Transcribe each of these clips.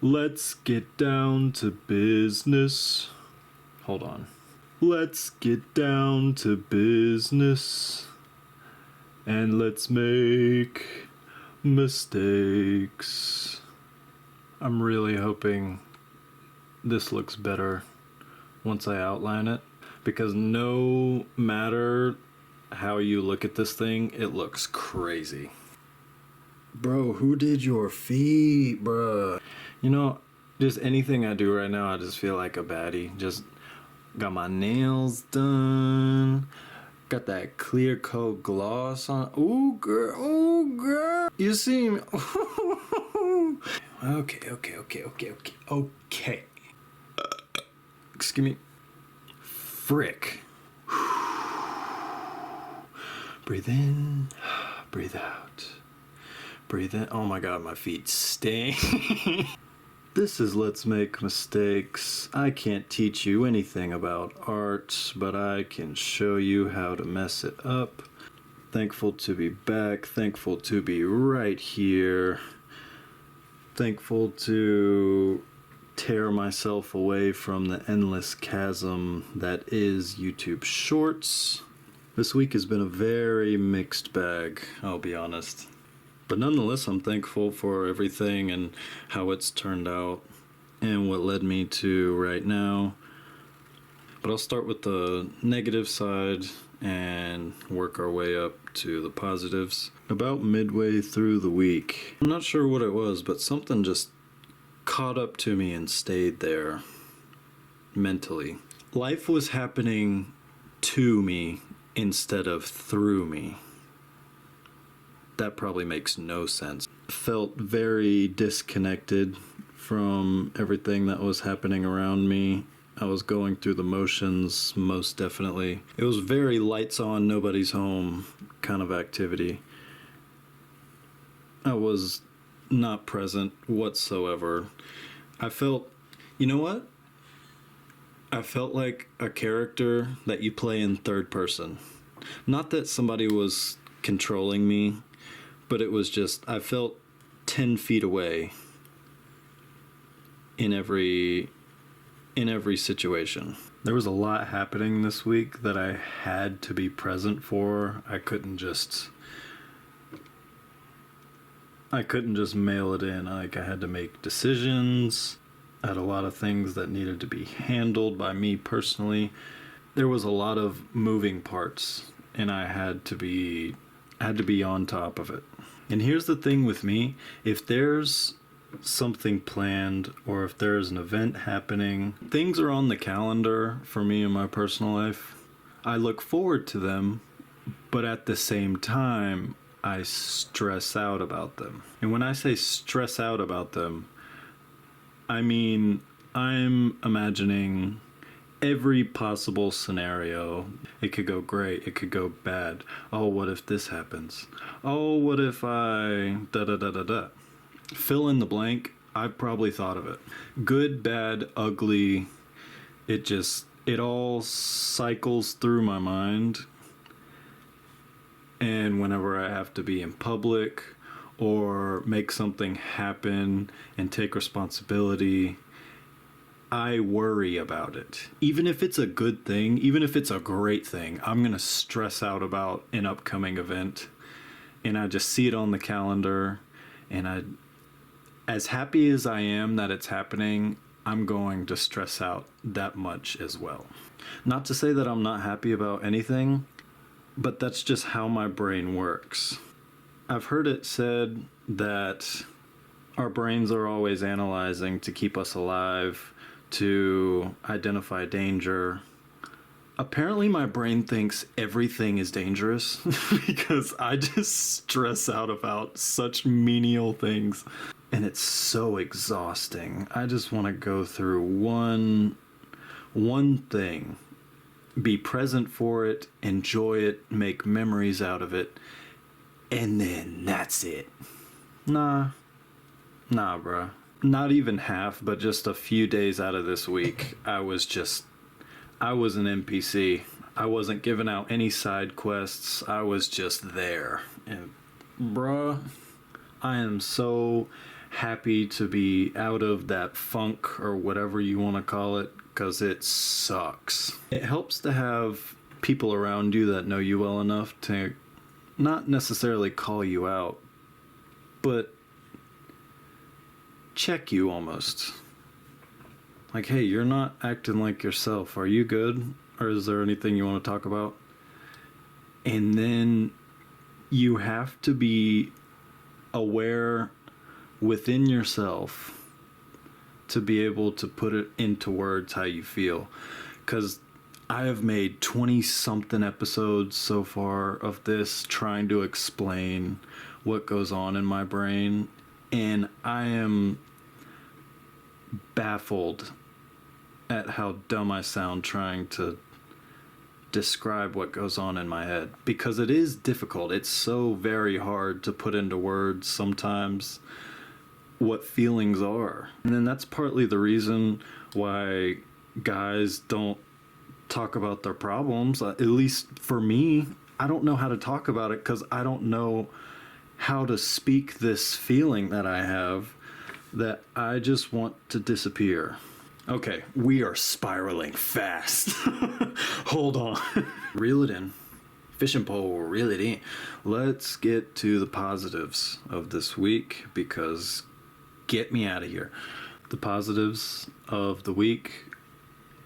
Let's get down to business. Hold on. Let's get down to business. And let's make mistakes. I'm really hoping this looks better once I outline it, because no matter how you look at this thing, it looks crazy. Bro, who did your feet, bruh? You know, just anything I do right now, I just feel like a baddie. Just got my nails done. Got that clear coat gloss on. Ooh, girl. Ooh, girl. You see me? Okay. Excuse me. Frick. Breathe in. Breathe out. Breathe in. Oh my god, my feet stink. This is Let's Make Mistakes. I can't teach you anything about art, but I can show you how to mess it up. Thankful to be back. Thankful to be right here. Thankful to tear myself away from the endless chasm that is YouTube Shorts. This week has been a very mixed bag, I'll be honest. But nonetheless, I'm thankful for everything and how it's turned out and what led me to right now. But I'll start with the negative side and work our way up to the positives. About midway through the week, I'm not sure what it was, but something just caught up to me and stayed there mentally. Life was happening to me instead of through me. That probably makes no sense. Felt very disconnected from everything that was happening around me. I was going through the motions, most definitely. It was very lights on, nobody's home kind of activity. I was not present whatsoever. I felt, you know what? I felt like a character that you play in third person. Not that somebody was controlling me, but it was just, I felt 10 feet away in every situation. There was a lot happening this week that I had to be present for. I couldn't just mail it in. Like, I had to make decisions. I had a lot of things that needed to be handled by me personally. There was a lot of moving parts, and I had to be on top of it. And here's the thing with me, if there's something planned or if there's an event happening, things are on the calendar for me in my personal life. I look forward to them, but at the same time, I stress out about them. And when I say stress out about them, I mean, I'm imagining every possible scenario. It could go great, it could go bad. Oh, what if this happens? Oh, what if I da-da-da-da-da. Fill in the blank, I've probably thought of it. Good, bad, ugly, it all cycles through my mind. And whenever I have to be in public or make something happen and take responsibility, I worry about it. Even if it's a good thing, even if it's a great thing, I'm gonna stress out about an upcoming event. And I just see it on the calendar, and as happy as I am that it's happening, I'm going to stress out that much as well. Not to say that I'm not happy about anything, but that's just how my brain works. I've heard it said that our brains are always analyzing to keep us alive, to identify danger. Apparently my brain thinks everything is dangerous because I just stress out about such menial things. And it's so exhausting. I just want to go through one thing, be present for it, enjoy it, make memories out of it, and then that's it. Nah, bruh. Not even half, but just a few days out of this week, I was an NPC. I wasn't giving out any side quests. I was just there. And bruh, I am so happy to be out of that funk or whatever you want to call it, because it sucks. It helps to have people around you that know you well enough to not necessarily call you out, but check you almost. Like, hey, you're not acting like yourself. Are you good? Or is there anything you want to talk about? And then you have to be aware within yourself to be able to put it into words how you feel. Because I have made 20 something episodes so far of this trying to explain what goes on in my brain, and I am baffled at how dumb I sound trying to describe what goes on in my head, because it is difficult. It's so very hard to put into words sometimes what feelings are. And then that's partly the reason why guys don't talk about their problems. At least for me, I don't know how to talk about it because I don't know how to speak this feeling that I have, that I just want to disappear. Okay, we are spiraling fast. Hold on. Reel it in. Fishing pole, reel it in. Let's get to the positives of this week, because get me out of here. The positives of the week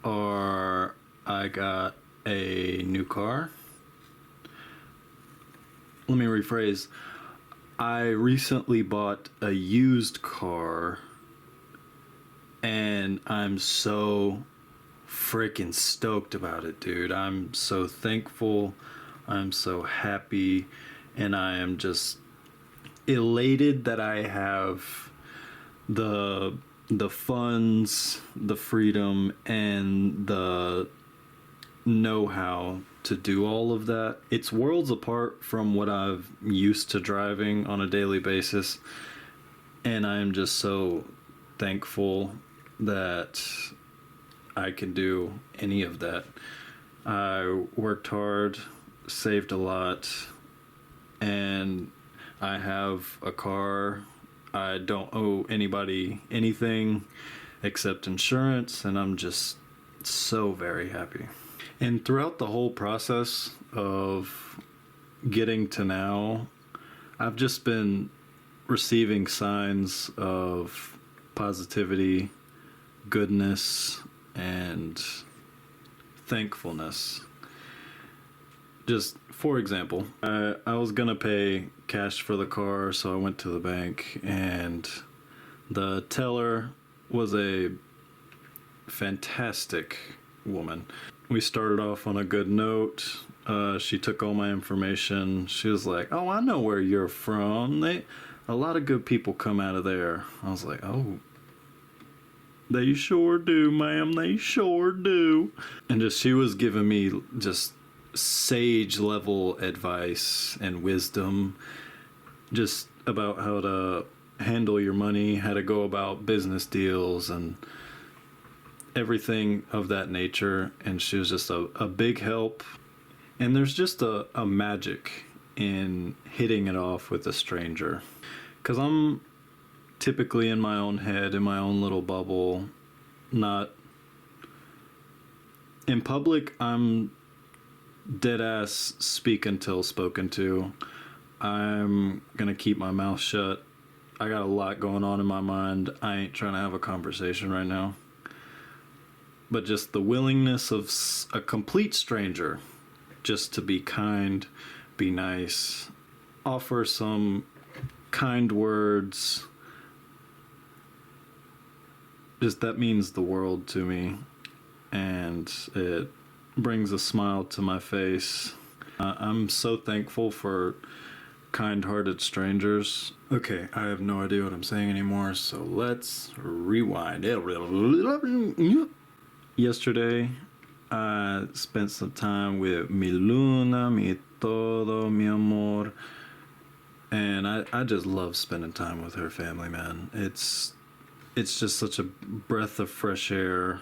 are I got a new car. Let me rephrase. I recently bought a used car, and I'm so freaking stoked about it, dude. I'm so thankful. I'm so happy, and I am just elated that I have the funds, the freedom, and the know-how to do all of that. It's worlds apart from what I've used to driving on a daily basis, and I am just so thankful that I can do any of that. I worked hard, saved a lot, and I have a car. I don't owe anybody anything except insurance, and I'm just so very happy. And throughout the whole process of getting to now, I've just been receiving signs of positivity, goodness, and thankfulness. Just for example, I was gonna pay cash for the car, so I went to the bank, and the teller was a fantastic woman. We started off on a good note. She took all my information. She was like, "Oh, I know where you're from. A lot of good people come out of there." I was like, "Oh, they sure do, ma'am. They sure do." And she was giving me just sage level advice and wisdom, just about how to handle your money, how to go about business deals, and everything of that nature. And she was just a big help. And there's just a magic in hitting it off with a stranger, because I'm typically in my own head, in my own little bubble. Not in public, I'm dead ass speak until spoken to. I'm gonna keep my mouth shut. I got a lot going on in my mind. I ain't trying to have a conversation right now. But just the willingness of a complete stranger just to be kind, be nice, offer some kind words, just that means the world to me, and it brings a smile to my face. I'm so thankful for kind-hearted strangers. Okay, I have no idea what I'm saying anymore, so let's rewind. Yesterday, I spent some time with mi luna, mi todo, mi amor, and I just love spending time with her family, man. It's just such a breath of fresh air,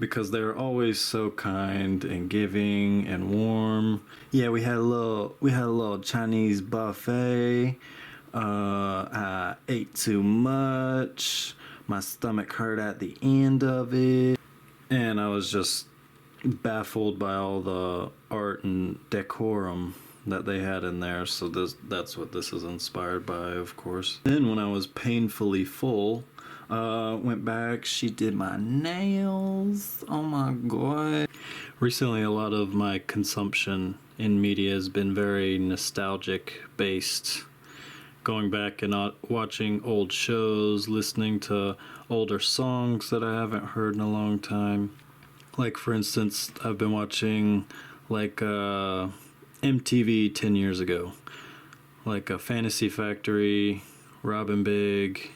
because they're always so kind and giving and warm. Yeah, we had a little Chinese buffet. I ate too much. My stomach hurt at the end of it. And I was just baffled by all the art and decorum that they had in there. So that's what this is inspired by, of course. Then when I was painfully full, went back, she did my nails. Oh my god. Recently, a lot of my consumption in media has been very nostalgic based. Going back and watching old shows, listening to older songs that I haven't heard in a long time. Like, for instance, I've been watching like MTV 10 years ago, like a Fantasy Factory, Robin Big,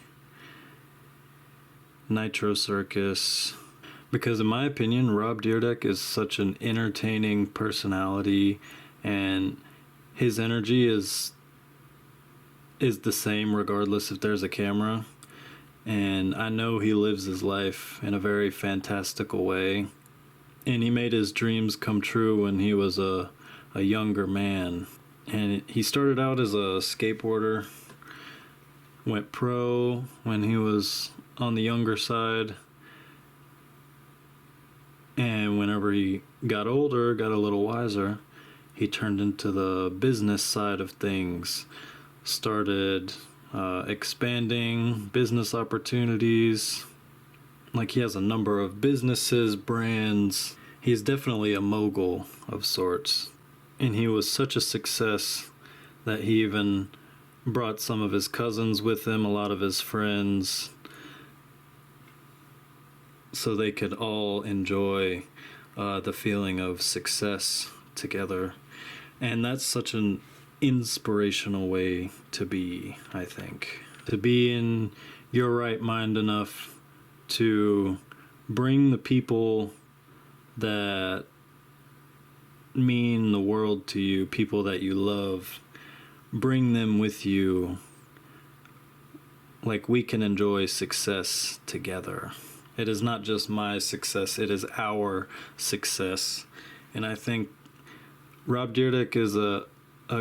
Nitro Circus. Because in my opinion, Rob Dyrdek is such an entertaining personality, and his energy is the same regardless if there's a camera. And I know he lives his life in a very fantastical way. And he made his dreams come true when he was a younger man. And he started out as a skateboarder, went pro when he was on the younger side. And whenever he got older, got a little wiser, he turned into the business side of things. Started expanding business opportunities. Like, he has a number of businesses, brands. He's definitely a mogul of sorts. And he was such a success that he even brought some of his cousins with him, a lot of his friends, so they could all enjoy the feeling of success together. And that's such an inspirational way to be, I think. To be in your right mind enough to bring the people that mean the world to you, people that you love, bring them with you. Like, we can enjoy success together. It is not just my success, it is our success. And I think Rob Dyrdek is a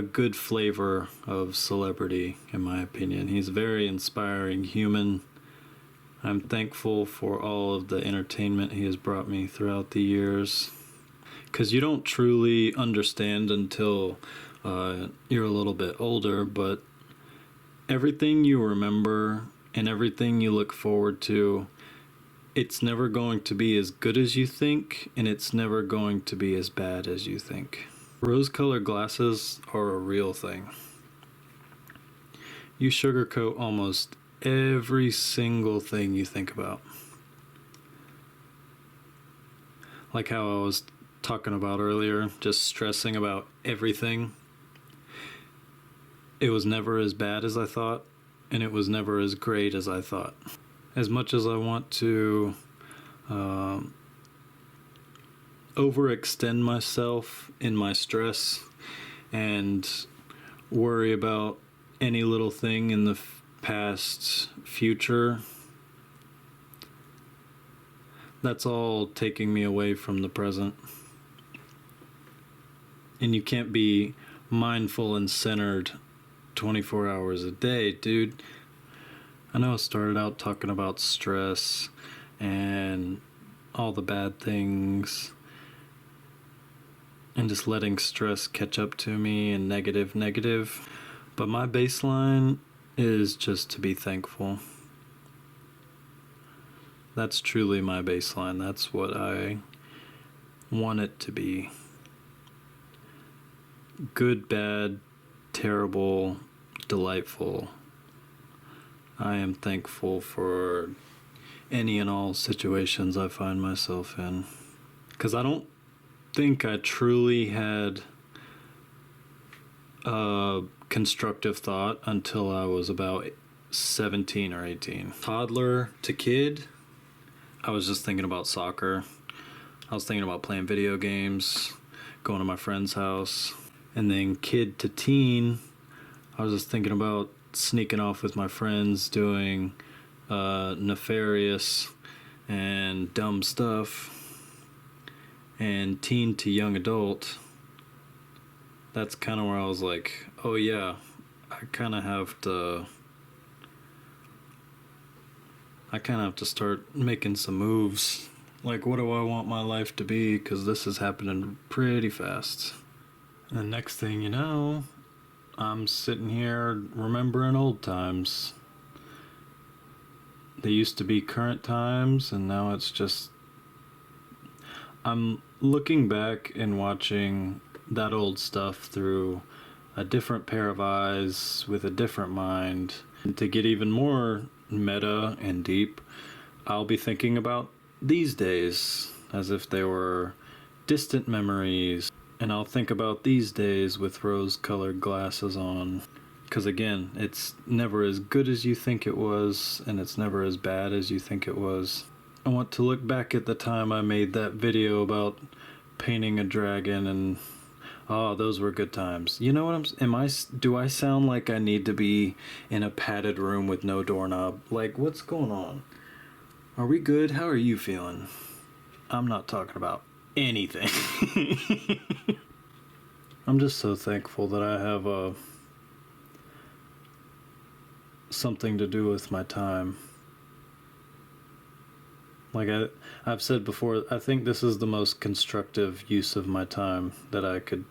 good flavor of celebrity, in my opinion. He's a very inspiring human. I'm thankful for all of the entertainment he has brought me throughout the years. Because you don't truly understand until you're a little bit older, but everything you remember and everything you look forward to, it's never going to be as good as you think, and it's never going to be as bad as you think. Rose-colored glasses are a real thing. You sugarcoat almost every single thing you think about. Like how I was talking about earlier, just stressing about everything. It was never as bad as I thought, and it was never as great as I thought. As much as I want to overextend myself in my stress and worry about any little thing in the past future, that's all taking me away from the present. And you can't be mindful and centered 24 hours a day, dude. I know I started out talking about stress and all the bad things and just letting stress catch up to me and negative. But my baseline is just to be thankful. That's truly my baseline. That's what I want it to be. Good, bad, terrible, delightful. I am thankful for any and all situations I find myself in. Because I don't think I truly had a constructive thought until I was about 17 or 18. Toddler to kid, I was just thinking about soccer. I was thinking about playing video games, going to my friend's house. And then kid to teen, I was just thinking about sneaking off with my friends, doing nefarious and dumb stuff. And teen to young adult, that's kind of where I was like, oh yeah, I kind of have to start making some moves. Like, what do I want my life to be? Because this is happening pretty fast. And next thing you know, I'm sitting here remembering old times. They used to be current times, and now it's just... I'm looking back and watching that old stuff through a different pair of eyes with a different mind. And to get even more meta and deep, I'll be thinking about these days as if they were distant memories. And I'll think about these days with rose-colored glasses on. Because again, it's never as good as you think it was, and it's never as bad as you think it was. I want to look back at the time I made that video about painting a dragon, and those were good times. You know what do I sound like I need to be in a padded room with no doorknob? Like, what's going on? Are we good? How are you feeling? I'm not talking about anything. I'm just so thankful that I have something to do with my time. Like I've said before, I think this is the most constructive use of my time that I could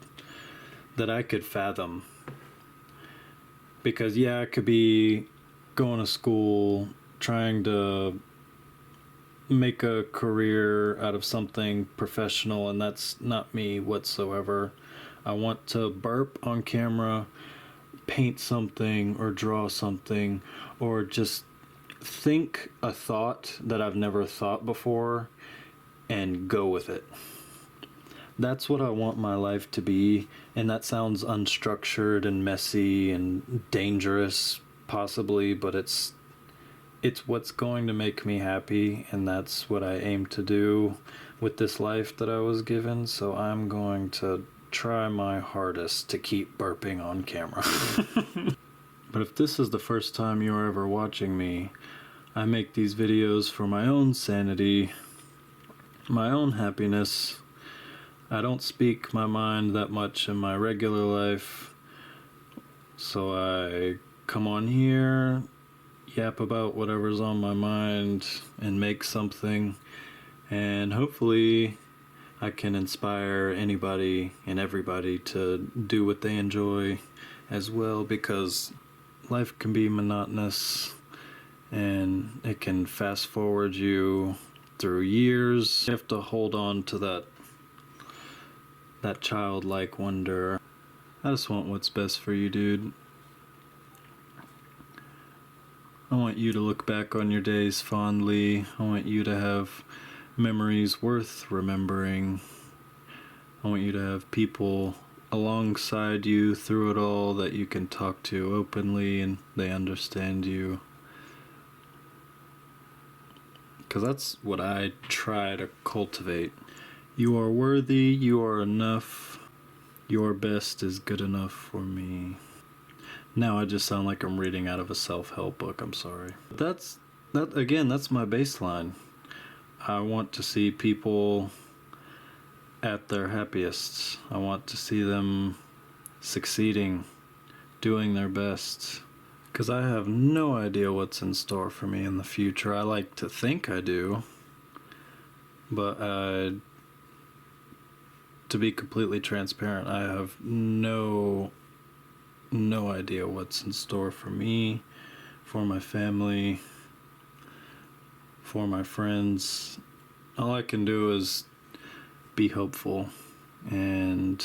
fathom. Because yeah, I could be going to school, trying to make a career out of something professional, and that's not me whatsoever. I want to burp on camera, paint something or draw something, or just think a thought that I've never thought before and go with it. That's what I want my life to be, and that sounds unstructured and messy and dangerous possibly, but it's what's going to make me happy, and that's what I aim to do with this life that I was given. So I'm going to try my hardest to keep burping on camera. But if this is the first time you're ever watching me, I make these videos for my own sanity, my own happiness. I don't speak my mind that much in my regular life, so I come on here, yap about whatever's on my mind, and make something, and hopefully I can inspire anybody and everybody to do what they enjoy as well, because life can be monotonous and it can fast forward you through years. You have to hold on to that childlike wonder. I just want what's best for you, dude. I want you to look back on your days fondly. I want you to have memories worth remembering. I want you to have people alongside you through it all that you can talk to openly and they understand you. Because that's what I try to cultivate. You are worthy, you are enough, your best is good enough for me. Now I just sound like I'm reading out of a self-help book, I'm sorry. That's my baseline. I want to see people at their happiest. I want to see them succeeding, doing their best. Because I have no idea what's in store for me in the future. I like to think I do. But to be completely transparent, I have no idea what's in store for me, for my family, for my friends. All I can do is be hopeful and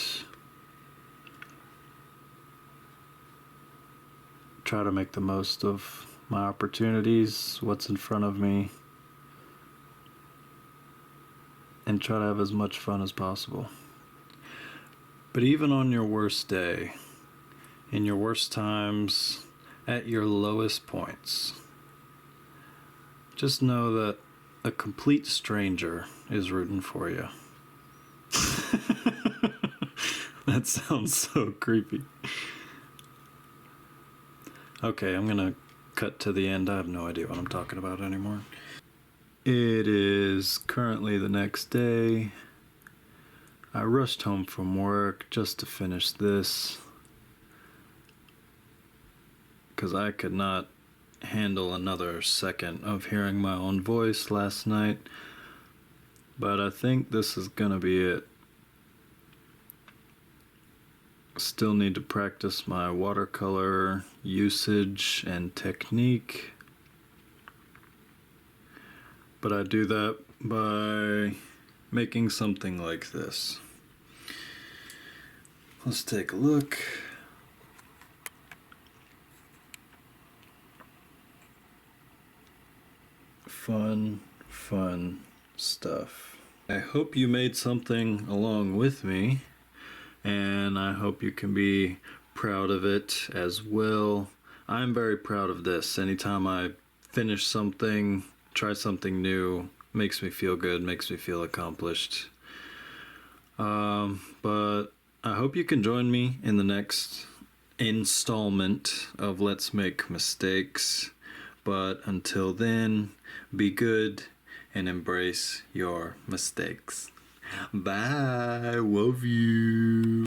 try to make the most of my opportunities, what's in front of me, and try to have as much fun as possible. But even on your worst day, in your worst times, at your lowest points, just know that a complete stranger is rooting for you. That sounds so creepy. Okay, I'm gonna cut to the end. I have no idea what I'm talking about anymore. It is currently the next day. I rushed home from work just to finish this. because I could not handle another second of hearing my own voice last night. But I think this is gonna be it. Still need to practice my watercolor usage and technique. But I do that by making something like this. Let's take a look. Fun stuff. I hope you made something along with me, and I hope you can be proud of it as well. I'm very proud of this. Anytime I finish something, try something new, makes me feel good, makes me feel accomplished. But I hope you can join me in the next installment of Let's Make Mistakes. But until then, be good and embrace your mistakes. Bye. Love you.